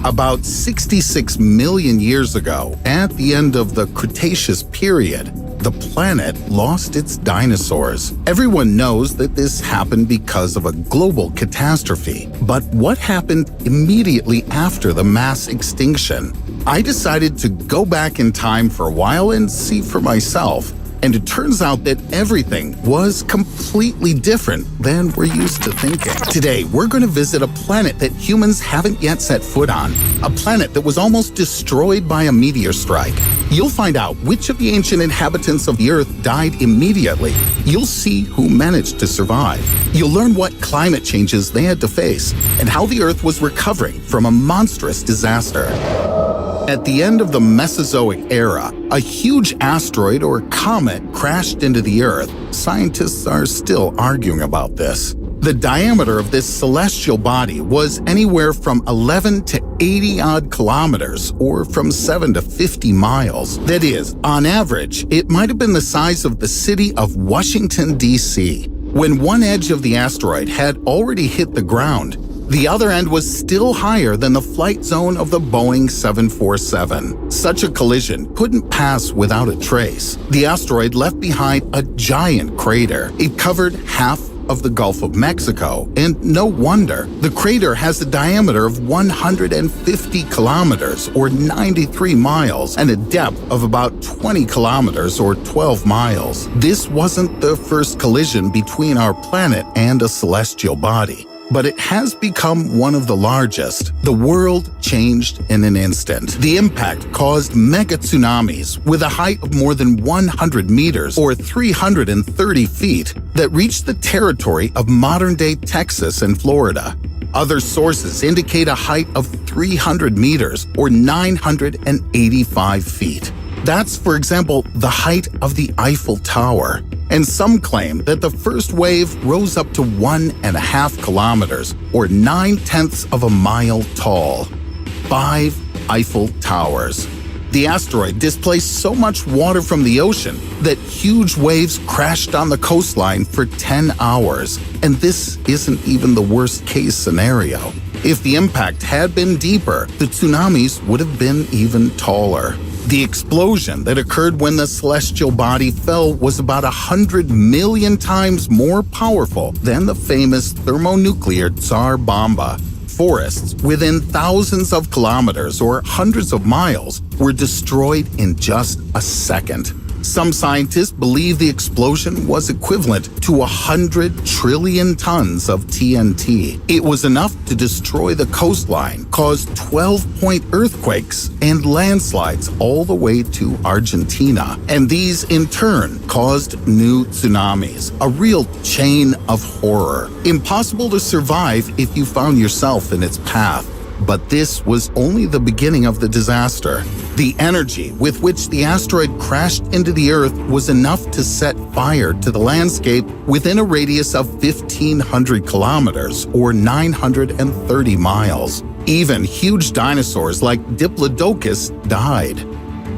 About 66 million years ago, at the end of the Cretaceous period, the planet lost its dinosaurs. Everyone knows that this happened because of a global catastrophe. But what happened immediately after the mass extinction? I decided to go back in time for a while and see for myself. And it turns out that everything was completely different than we're used to thinking. Today, we're going to visit a planet that humans haven't yet set foot on, a planet that was almost destroyed by a meteor strike. You'll find out which of the ancient inhabitants of the Earth died immediately. You'll see who managed to survive. You'll learn what climate changes they had to face and how the Earth was recovering from a monstrous disaster. At the end of the Mesozoic era, a huge asteroid or comet crashed into the Earth. Scientists are still arguing about this. The diameter of this celestial body was anywhere from 11 to 80-odd kilometers, or from 7 to 50 miles. That is, on average, it might have been the size of the city of Washington, D.C. When one edge of the asteroid had already hit the ground, the other end was still higher than the flight zone of the Boeing 747. Such a collision couldn't pass without a trace. The asteroid left behind a giant crater. It covered half of the Gulf of Mexico, and no wonder. The crater has a diameter of 150 kilometers, or 93 miles, and a depth of about 20 kilometers, or 12 miles. This wasn't the first collision between our planet and a celestial body, but it has become one of the largest. The world changed in an instant. The impact caused mega tsunamis with a height of more than 100 meters, or 330 feet, that reached the territory of modern-day Texas and Florida. Other sources indicate a height of 300 meters, or 985 feet. That's, for example, the height of the Eiffel Tower. And some claim that the first wave rose up to 1.5 kilometers, or 9/10 of a mile tall. 5 Eiffel Towers. The asteroid displaced so much water from the ocean that huge waves crashed on the coastline for 10 hours. And this isn't even the worst-case scenario. If the impact had been deeper, the tsunamis would have been even taller. The explosion that occurred when the celestial body fell was about 100 million times more powerful than the famous thermonuclear Tsar Bomba. Forests within thousands of kilometers or hundreds of miles were destroyed in just a second. Some scientists believe the explosion was equivalent to 100 trillion tons of TNT. It was enough to destroy the coastline, cause 12-point earthquakes and landslides all the way to Argentina. And these, in turn, caused new tsunamis, a real chain of horror. Impossible to survive if you found yourself in its path. But this was only the beginning of the disaster. The energy with which the asteroid crashed into the Earth was enough to set fire to the landscape within a radius of 1,500 kilometers, or 930 miles. Even huge dinosaurs like Diplodocus died.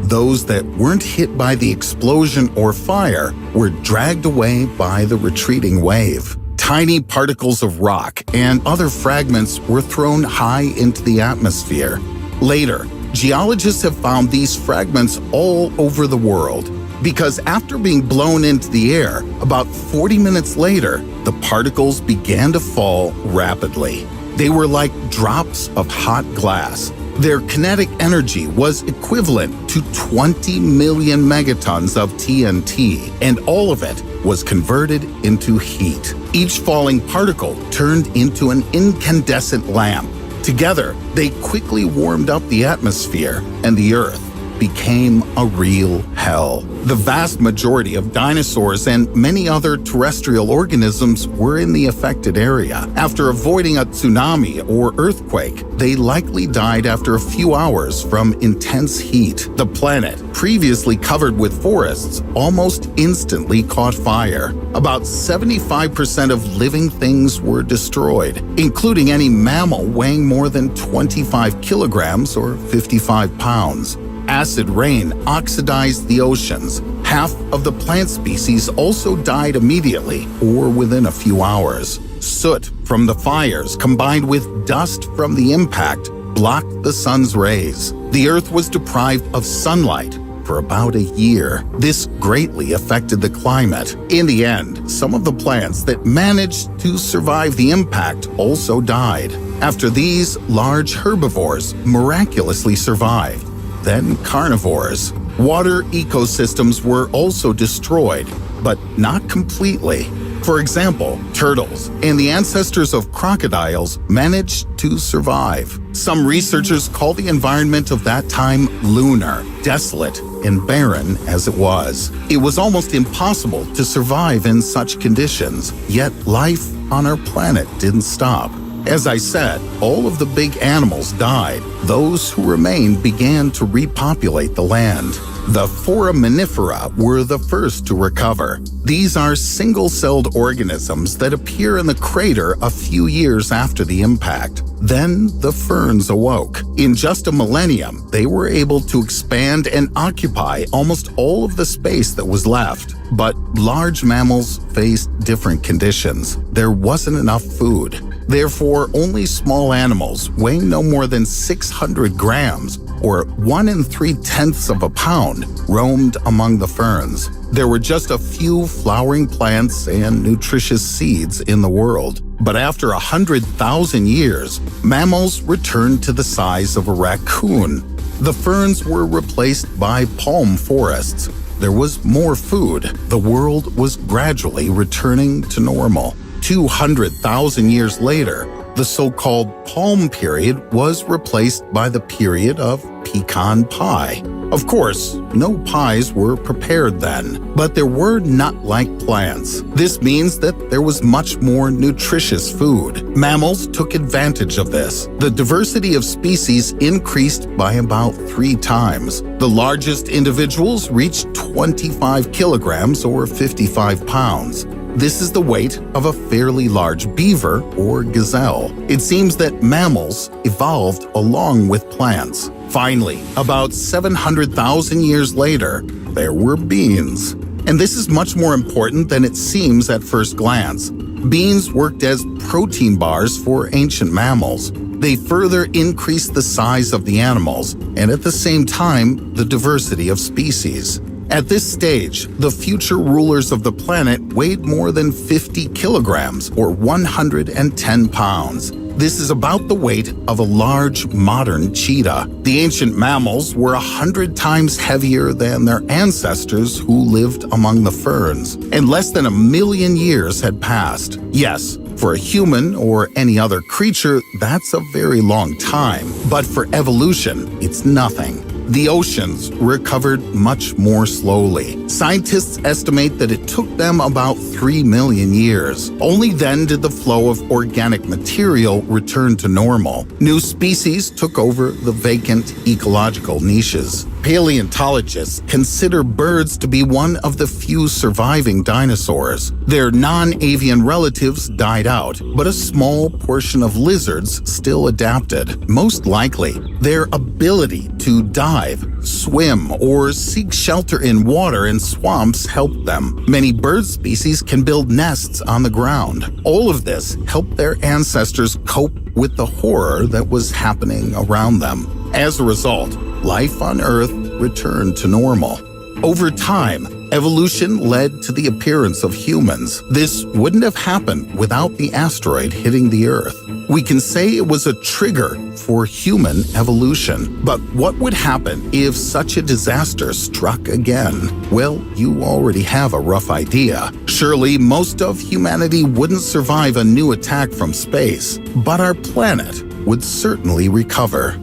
Those that weren't hit by the explosion or fire were dragged away by the retreating wave. Tiny particles of rock and other fragments were thrown high into the atmosphere. Later, geologists have found these fragments all over the world, because after being blown into the air, about 40 minutes later, the particles began to fall rapidly. They were like drops of hot glass. Their kinetic energy was equivalent to 20 million megatons of TNT, and all of it was converted into heat. Each falling particle turned into an incandescent lamp. Together, they quickly warmed up the atmosphere, and the Earth became a real hell. The vast majority of dinosaurs and many other terrestrial organisms were in the affected area. After avoiding a tsunami or earthquake, they likely died after a few hours from intense heat. The planet, previously covered with forests, almost instantly caught fire. About 75% of living things were destroyed, including any mammal weighing more than 25 kilograms or 55 pounds. Acid rain oxidized the oceans. Half of the plant species also died immediately or within a few hours. Soot from the fires combined with dust from the impact blocked the sun's rays. The Earth was deprived of sunlight for about a year. This greatly affected the climate. In the end, some of the plants that managed to survive the impact also died. After these, large herbivores miraculously survived. Then carnivores. Water ecosystems were also destroyed, but not completely. For example, turtles and the ancestors of crocodiles managed to survive. Some researchers call the environment of that time lunar, desolate, and barren as it was. It was almost impossible to survive in such conditions, yet life on our planet didn't stop. As I said, all of the big animals died. Those who remained began to repopulate the land. The foraminifera were the first to recover. These are single-celled organisms that appear in the crater a few years after the impact. Then the ferns awoke. In just a millennium, they were able to expand and occupy almost all of the space that was left. But large mammals faced different conditions. There wasn't enough food. Therefore, only small animals weighing no more than 600 grams, or 1 3/10 of a pound, roamed among the ferns. There were just a few flowering plants and nutritious seeds in the world. But after 100,000 years, mammals returned to the size of a raccoon. The ferns were replaced by palm forests. There was more food. The world was gradually returning to normal. 200,000 years later, the so-called palm period was replaced by the period of pecan pie. Of course, no pies were prepared then, but there were nut-like plants. This means that there was much more nutritious food. Mammals took advantage of this. The diversity of species increased by about 3 times. The largest individuals reached 25 kilograms or 55 pounds. This is the weight of a fairly large beaver or gazelle. It seems that mammals evolved along with plants. Finally, about 700,000 years later, there were beans. And this is much more important than it seems at first glance. Beans worked as protein bars for ancient mammals. They further increased the size of the animals and at the same time, the diversity of species. At this stage, the future rulers of the planet weighed more than 50 kilograms or 110 pounds. This is about the weight of a large modern cheetah. The ancient mammals were 100 times heavier than their ancestors who lived among the ferns, and less than 1 million years had passed. Yes, for a human or any other creature, that's a very long time. But for evolution, it's nothing. The oceans recovered much more slowly. Scientists estimate that it took them about 3 million years. Only then did the flow of organic material return to normal. New species took over the vacant ecological niches. Paleontologists consider birds to be one of the few surviving dinosaurs. Their non-avian relatives died out, but a small portion of lizards still adapted. Most likely, their ability to dive, swim, or seek shelter in water and swamps helped them. Many bird species can build nests on the ground. All of this helped their ancestors cope with the horror that was happening around them. As a result, life on Earth returned to normal. Over time, evolution led to the appearance of humans. This wouldn't have happened without the asteroid hitting the Earth. We can say it was a trigger for human evolution. But what would happen if such a disaster struck again? Well, you already have a rough idea. Surely most of humanity wouldn't survive a new attack from space, but our planet would certainly recover.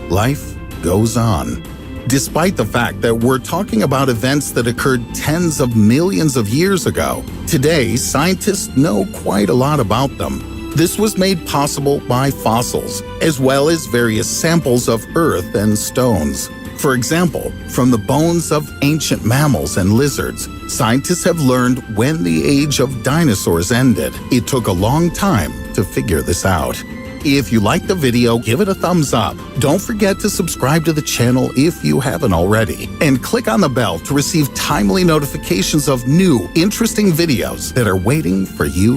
Life goes on. Despite the fact that we're talking about events that occurred tens of millions of years ago, today scientists know quite a lot about them. This was made possible by fossils, as well as various samples of earth and stones. For example, from the bones of ancient mammals and lizards, scientists have learned when the age of dinosaurs ended. It took a long time to figure this out. If you liked the video, give it a thumbs up. Don't forget to subscribe to the channel if you haven't already. And click on the bell to receive timely notifications of new, interesting videos that are waiting for you.